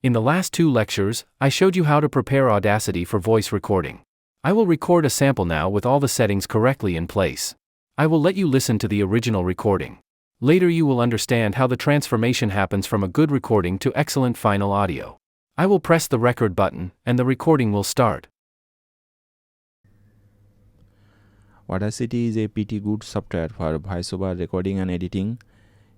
In the last 2 lectures, I showed you how to prepare Audacity for voice recording. I will record a sample now with all the settings correctly in place. I will let you listen to the original recording. Later you will understand how the transformation happens from a good recording to excellent final audio. I will press the record button, and the recording will start. Audacity is a pretty good software for voiceover recording and editing.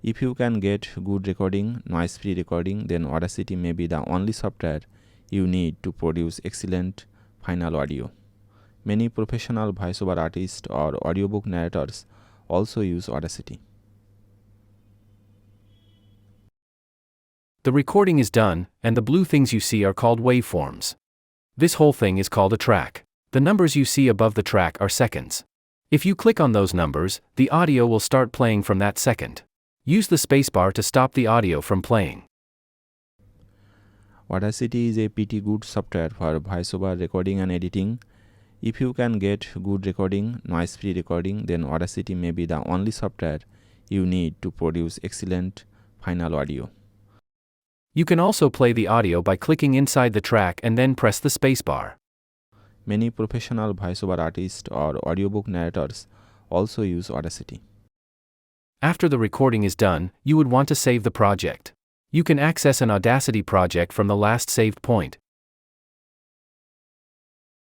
If you can get good recording, noise-free recording, then Audacity may be the only software you need to produce excellent final audio. Many professional voiceover artists or audiobook narrators also use Audacity. The recording is done, and the blue things you see are called waveforms. This whole thing is called a track. The numbers you see above the track are seconds. If you click on those numbers, the audio will start playing from that second. Use the spacebar to stop the audio from playing. Audacity is a pretty good software for voiceover recording and editing. If you can get good recording, noise-free recording, then Audacity may be the only software you need to produce excellent final audio. You can also play the audio by clicking inside the track and then press the spacebar. Many professional voiceover artists or audiobook narrators also use Audacity. After the recording is done, you would want to save the project. You can access an Audacity project from the last saved point.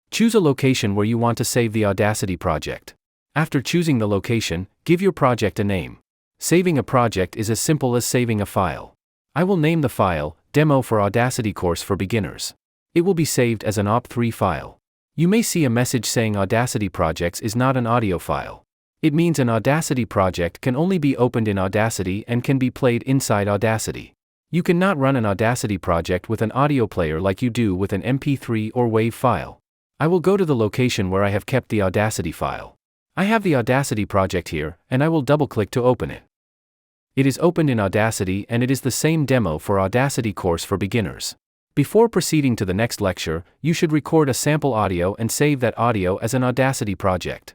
Choose a location where you want to save the Audacity project. After choosing the location, give your project a name. Saving a project is as simple as saving a file. I will name the file, Demo for Audacity Course for Beginners. It will be saved as an OP3 file. You may see a message saying Audacity Projects is not an audio file. It means an Audacity project can only be opened in Audacity and can be played inside Audacity. You cannot run an Audacity project with an audio player like you do with an MP3 or WAV file. I will go to the location where I have kept the Audacity file. I have the Audacity project here, and I will double-click to open it. It is opened in Audacity and it is the same demo for Audacity Course for Beginners. Before proceeding to the next lecture, you should record a sample audio and save that audio as an Audacity project.